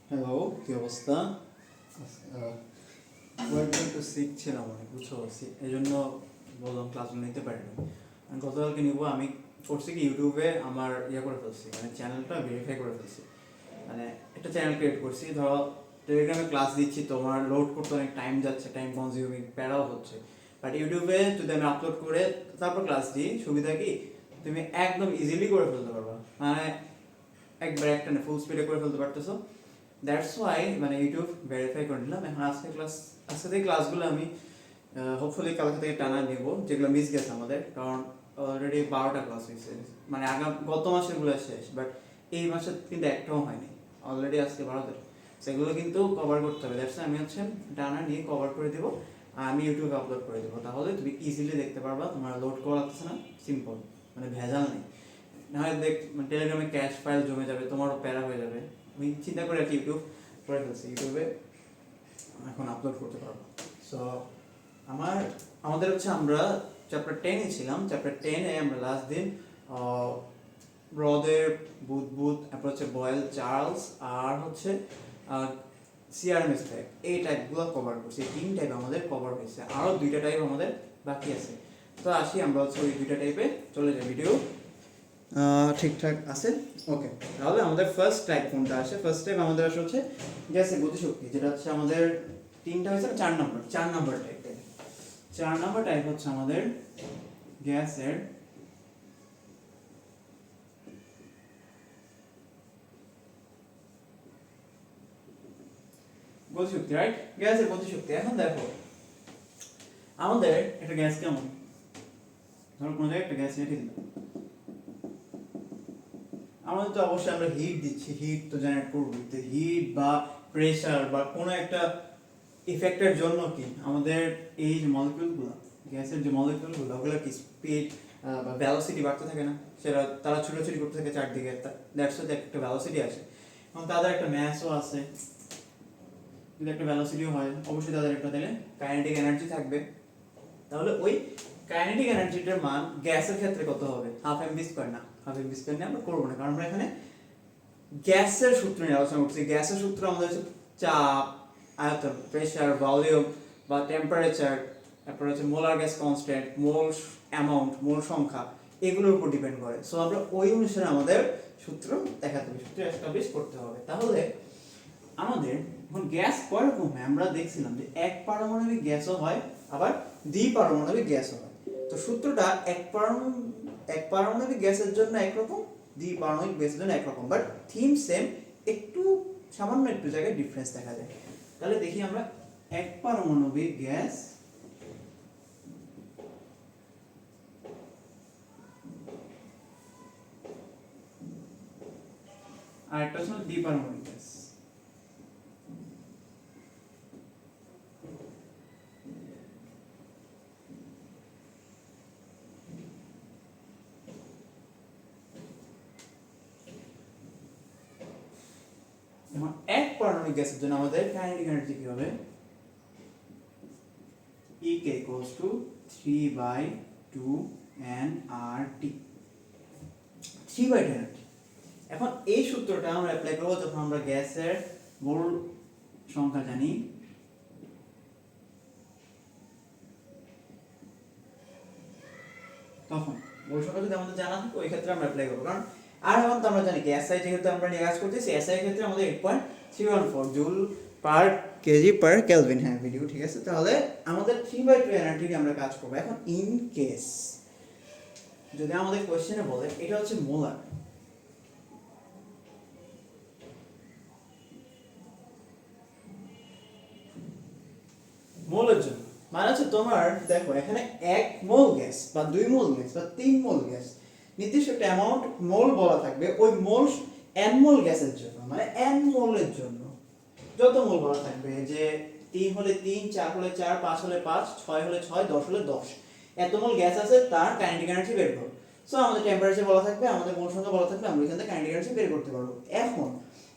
Hello, কি অবস্থা? কয়েকদিন একটু সিক ছিলাম অনেক, বুঝছো? এই জন্য বললাম ক্লাসগুলো নিতে পারিনি। আমি গতকালকে নিব। আমি করছি কি, ইউটিউবে আমার করে ফেলছি, মানে চ্যানেলটা ভেরিফাই করে ফেলছি। মানে একটা চ্যানেল ক্রিয়েট করছি। ধরো টেলিগ্রামে ক্লাস দিচ্ছি, তোমার লোড করতে অনেক টাইম যাচ্ছে, টাইম কনজিউমিং, প্যারাও হচ্ছে। বাট ইউটিউবে যদি আমি আপলোড করে তারপর ক্লাস দিই, সুবিধা কি, তুমি একদম ইজিলি করে ফেলতে পারবা। মানে একবার একটা ফুল স্পিডে করে ফেলতে পারতেছো। দ্যাটস ওয়াই মানে ইউটিউব ভেরিফাই করে নিলাম। এখন আজকে থেকে ক্লাসগুলো আমি হোপফুলি কালকে থেকে টানা নেব, যেগুলো মিস গেছে আমাদের। কারণ অলরেডি 12টা ক্লাস হয়েছে, মানে গত মাসেরগুলো শেষ, বাট এই মাসে কিন্তু একটাও হয়নি। অলরেডি আজকে 12 তারিখ, সেগুলো কিন্তু কভার করতে হবে। দ্যাটস আমি টানা নিয়ে কভার করে দেবো। আমি ইউটিউবে আপলোড করে দেবো, তাহলে তুমি ইজিলি দেখতে পারবা। তোমার লোড করা লাগতেছে না, সিম্পল, মানে ভেজাল নেই। নাহলে টেলিগ্রামে ক্যাশ ফাইল জমে যাবে, তোমারও প্যারা হয়ে যাবে। আমি চিন্তা করে আর কি ইউটিউব করে ফেলছি, ইউটিউবে এখন আপলোড করতে পারবো। সো আমার আমাদের আমরা চ্যাপ্টার 10-এ ছিলাম। চ্যাপ্টার 10-এ আমরা লাস্ট দিন ব্রদের, বুধ, তারপর হচ্ছে বয়েল, চার্লস, আর হচ্ছে সিআরএমএস টাইপ, এই টাইপগুলো কভার করছি। 3 টাইপ আমাদের কভার হয়েছে, আরও 2টা টাইপ আমাদের বাকি আছে। তো আসি আমরা হচ্ছে ওই 2টা টাইপে চলে যাই। ভিডিও ঠিকঠাক আছে? ওকে, তাহলে আমাদের ফার্স্ট টাইপ কোনটা আসে? ফার্স্ট টাইপ আমাদের আসে হচ্ছে গ্যাসের গতিশক্তি, যেটা হচ্ছে আমাদের 3টা হয়েছে না, 4 নম্বর টাইপে। 4 নম্বর টাইপ হচ্ছে আমাদের গ্যাসের গতিশক্তি, রাইট? গ্যাসের গতিশক্তি। এখন দেখো আমাদের একটা গ্যাস কেমন, ধরো কোনো জায়গায় একটা গ্যাস রেখে দিলাম। আমাদের তো অবশ্যই আমরা হিট দিচ্ছি, হিট তো জেনারেট করবো। হিট বা প্রেসার বা কোনো একটা ইফেক্টের জন্য কি আমাদের এই যে মলিকিউলগুলো, গ্যাসের যে মলিকিউলগুলো, ওগুলো কি স্পিড বা ভেলোসিটি বাড়তে থাকে না? সেটা তারা ছুটোছুটি করতে থাকে চারদিকে, দ্যাটস ওয়াই একটা ভেলোসিটি আসে। এবং তাদের একটা ম্যাসও আছে। যদি একটা ভেলোসিটিও হয়, অবশ্যই তাদের একটা তাহলে কাইনেটিক এনার্জি থাকবে। তাহলে ওই কাইনেটিক এনার্জিটার মান গ্যাসের ক্ষেত্রে কত হবে? Half M V square. না, হাফ এম ভি স্কোয়ার নিয়ে আমরা করবো না, কারণ আমরা এখানে গ্যাসের সূত্র নিয়ে আলোচনা করছি। গ্যাসের সূত্র আমাদের হচ্ছে চাপ, আয়তন, প্রেসার, ভলিউম বা টেম্পারেচার, তারপর হচ্ছে মোলার গ্যাস কনস্ট্যান্ট, মোল অ্যামাউন্ট, মোল সংখ্যা, এগুলোর উপর ডিপেন্ড করে। সো আমরা ওই অনুসারে আমাদের সূত্র দেখাতে হবে, সূত্র এস্টাবলিশ করতে হবে। তাহলে আমাদের এখন গ্যাস কয় রকম হয় আমরা দেখছিলাম, যে এক পারমাণবিক গ্যাসও হয়, আবার দ্বিপারমাণবিক গ্যাসও হয়। তো সূত্রটা এক পারমাণবিক গ্যাসের জন্য একরকম, দ্বিপারমাণবিক গ্যাসের জন্য একরকম, বাট থিম সেম, একটু সামান্য একটু জায়গায় ডিফারেন্স দেখা যায়। তাহলে দেখি আমরা এক পারমাণবিক গ্যাস আর একটা হচ্ছে দ্বিপারমাণবিক গ্যাস। এখন এক পারমাণবিক গ্যাসের জন্য আমাদের কাইনেটিক এনার্জি কি হবে? EK equals to 3/2 nRT, 3/2 nRT। এখন এই সূত্রটা আমরা অ্যাপ্লাই করব যখন আমরা গ্যাসের মোল সংখ্যা জানি, তখন মোল সংখ্যা যদি আমাদের জানা থাকে, ওই ক্ষেত্রে আমরা অ্যাপ্লাই করব। কারণ আর এখন তো আমরা জানি কি এসআই যেহেতু আমরা নিয়ে কাজ করতেছি, এসআই ক্ষেত্রে আমাদের 8.314 joule per KG per kelvin. হ্যাঁ, ভিডিও ঠিক আছে। তাহলে আমাদের 3/2 এনার্জি আমরা কাজ করব। এখন ইন কেস যদি আমাদের কোশ্চেনে বলে এটা হচ্ছে মোলার, মোলের জন্য মানে হচ্ছে তোমার দেখো এখানে 1 মোল গ্যাস বা 2 মোল গ্যাস বা 3 মোল গ্যাস, নির্দিষ্ট একটা অ্যামাউন্ট মোল বলা থাকবে। ওই মোল n মোল গ্যাসের জন্য, মানে n মোলের জন্য যত মোল বলা থাকবে, যে 3 হলে 3, 4 হলে 4, 5 হলে 5, 6 হলে 6, 10 হলে 10, এত মোল গ্যাস আছে, তার কাইনেটিক এনার্জি বের করো। সো আমাদের টেম্পারেচার বলা থাকবে, আমাদের মোল সংখ্যা বলা থাকবে, আমরা এখান থেকে কাইনেটিক এনার্জি বের করতে পারবো। এখন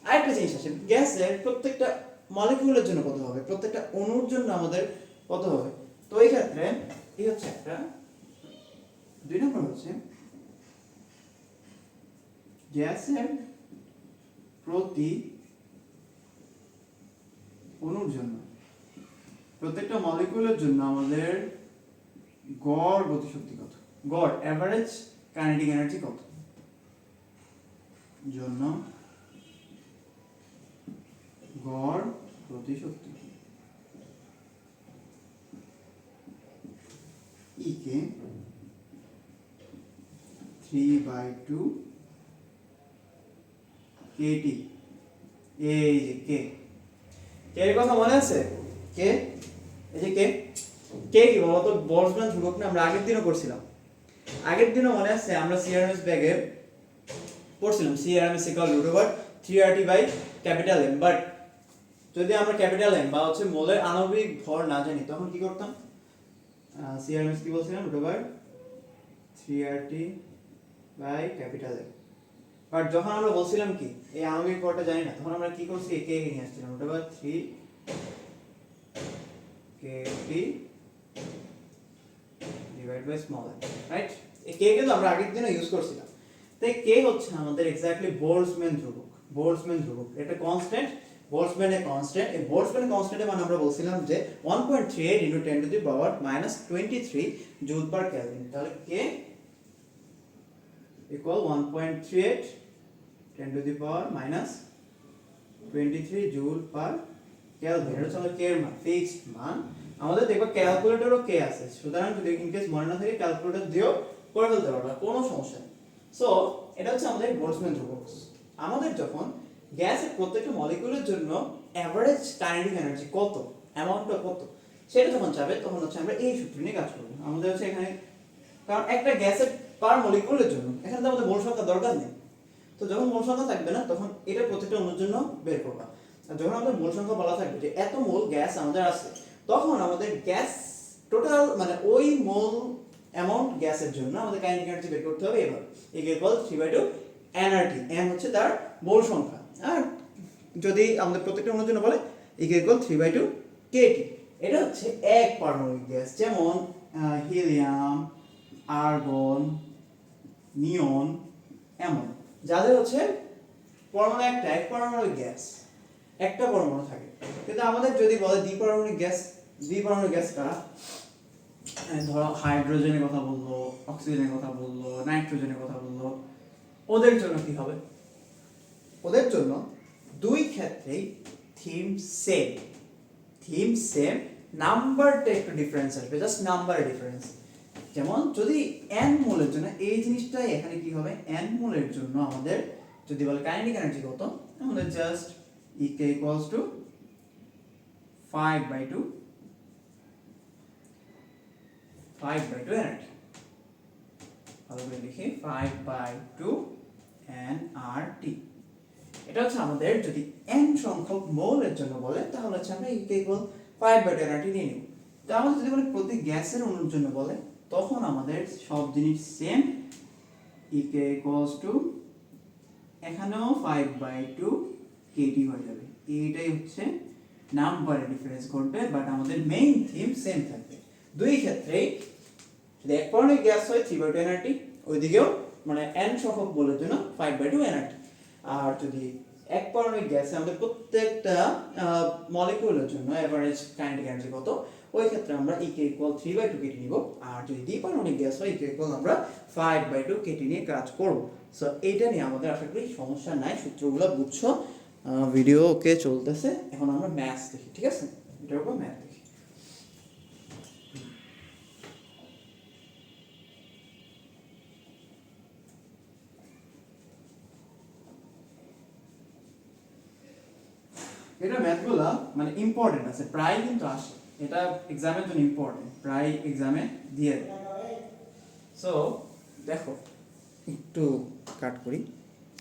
আরেকটা জিনিস আছে, গ্যাসের প্রত্যেকটা মলিকিউলের জন্য কত হবে, প্রত্যেকটা অণুর জন্য আমাদের কত হবে। তো এই ক্ষেত্রে এই হচ্ছে একটা 2 নম্বর হচ্ছে গ্যাসের প্রতি অণুর জন্য, প্রত্যেকটা মলিকিউলের জন্য আমাদের গড় গতিশক্তি কত, গড় অ্যাভারেজ কাইনেটিক এনার্জি কত জন্য গড় গতিশক্তি ই কে 3/2 কেটি। এই যে কে, কে এর কথা মনে আছে? কে, এই যে কে, কে কি বলতো? বলজম্যান ধ্রুবক না, আমরা আগের দিনও করছিলাম। আগের দিনও মনে আছে আমরা সিআরএমএস ব্যাগে পড়ছিলাম সিআরএমএস ইকুয়াল √3RT/M। বাট যদি আমরা ক্যাপিটাল এম বা হচ্ছে মোলের আণবিক ভর না জানি তখন কি করতাম? সিআরএমএস কি বলছিলাম? √3RT/M। বাট যখন আমরা বলছিলাম কি এই আণবিক ভরটা জানি না, তখন আমরা কি করছি? কে নিয়ে আসছিলাম √3 kT divide by small m, right? এই কে কিন্তু আমরা আগের দিনও ইউজ করছিলাম। তাই কে হচ্ছে আমাদের এক্স্যাক্টলি বোল্টজম্যান ধ্রুবক। বোল্টজম্যান ধ্রুবক এটা কনস্ট্যান্ট, বোল্টজম্যানের কনস্ট্যান্ট। এই বোল্টজম্যানের কনস্ট্যান্টের মানে আমরা বলছিলাম যে 1.38 × 10⁻⁻23 জুল পার কেলভিন। তাহলে K equal 1.38 10⁻⁻23 joule per kelvin. এটা হচ্ছে কে এর মান, ফিক্সড মান। আমাদের দেখো ক্যালকুলেটরও কে আছে, সুতরাং যদি ইনকেস মনে না থাকে ক্যালকুলেটর দিয়েও করে ফেলতে পারবা, কোনো সমস্যা নেই। সো এটা হচ্ছে আমাদের বোল্টজম্যান ধ্রুবক। আমাদের যখন গ্যাসের প্রত্যেকটা মলিকিউলের জন্য এভারেজ কাইনেটিক এনার্জি কত, অ্যামাউন্টটা কত, সেটা যখন যাবে তখন হচ্ছে আমরা এই সূত্র নিয়ে কাজ করব। আমাদের হচ্ছে এখানে, কারণ একটা গ্যাসের পার মলিকিউলের জন্য এখানে তো আমাদের মোল সংখ্যা দরকার নেই। তো যখন মোল সংখ্যা থাকবে না তখন এটা প্রত্যেকটা অণুর জন্য বের করবা। আর যখন আমাদের মোল সংখ্যা বলা থাকবে যে এত মোল গ্যাস আমাদের আছে, তখন আমাদের গ্যাস টোটাল মানে ওই মোল অ্যামাউন্ট গ্যাসের জন্য আমাদের কাইনেটিক এনার্জি বের করতে হবে এভাবে। ইকুয়াল 3/2 nRT, n হচ্ছে তার মোল সংখ্যা। আর যদি আমাদের প্রত্যেকটা অণুর জন্য বলে ইকুয়াল 3/2 kT। এটা হচ্ছে এক পারমাণবিক গ্যাস, যেমন হিলিয়াম, আর্গন, নিয়ন, এমন যাদের হচ্ছে পরমাণু একটা, এক পারমাণবিক গ্যাস, একটা পরমাণু থাকে। কিন্তু আমাদের যদি বলে দ্বিপারমাণবিক গ্যাস, দ্বিপারমাণবিক গ্যাস কারা? ধরো হাইড্রোজেনের কথা বললো, অক্সিজেনের কথা বললো, নাইট্রোজেনের কথা বললো, ওদের জন্য কি হবে? ওদের জন্য দুই ক্ষেত্রেই থিম সেম, থিম সেম, নাম্বারটা একটু ডিফারেন্স আসবে, জাস্ট নাম্বারের ডিফারেন্স। যেমন যদি n মোলের জন্য এই জিনিসটাই এখানে কি হবে? n মোলের জন্য আমাদের যদি বলে কাইনেটিক এনার্জি কত, আমাদের just EK equals to 5/2 energy. ভালো করে লিখি 5/2 nRT। এটা হচ্ছে আমাদের যদি n সংখ্যক মোলের জন্য বলে তাহলে হচ্ছে আমরা EK ইকুয়াল 5/2 nRT নিয়ে নিব। তো আমাদের যদি বলে প্রতি গ্যাসের অণুর জন্য বলে তখন আমাদের সব জিনিস সেম, EK ইকুয়ালস টু এখানেও 5/2 kT হয়ে যাবে। এইটাই হচ্ছে নাম্বারের ডিফারেন্স ঘটবে, বাট আমাদের মেইন থিম সেম থাকবে। দুই ক্ষেত্রেই যদি এক পারমাণবিক গ্যাস হয় 3/2 nRT, ওইদিকেও মানে n সংখ্যক মোলের জন্য 5/2 nRT। আর যদি এক পারমাণবিক গ্যাসে আমাদের প্রত্যেকটা মলিকিউলের জন্য এভারেজ কাইনেটিক এনার্জি কত, ওই ক্ষেত্রে আমরা EK ইকুয়াল 3/2 kT নিব। আর যদি দ্বিপারমাণবিক গ্যাস হয় EK ইকুয়াল আমরা 5/2 kT নিয়ে কাজ করব। সো এইটা নিয়ে আমাদের আশা করি সমস্যা নাই, সূত্রগুলো বুঝছো। ভিডিও ওকে চলতেছে, এখন আমরা ম্যাথস দেখি, ঠিক আছে? এটার উপর ম্যাথ দেখি। এটা ম্যাথগুলা মানে ইম্পর্টেন্ট আছে, প্রায় কিন্তু আসে, এটা এক্সামের জন্য ইম্পর্টেন্ট, প্রায় এক্সামে দিয়ে দেয়। সো দেখো একটু কাট করি।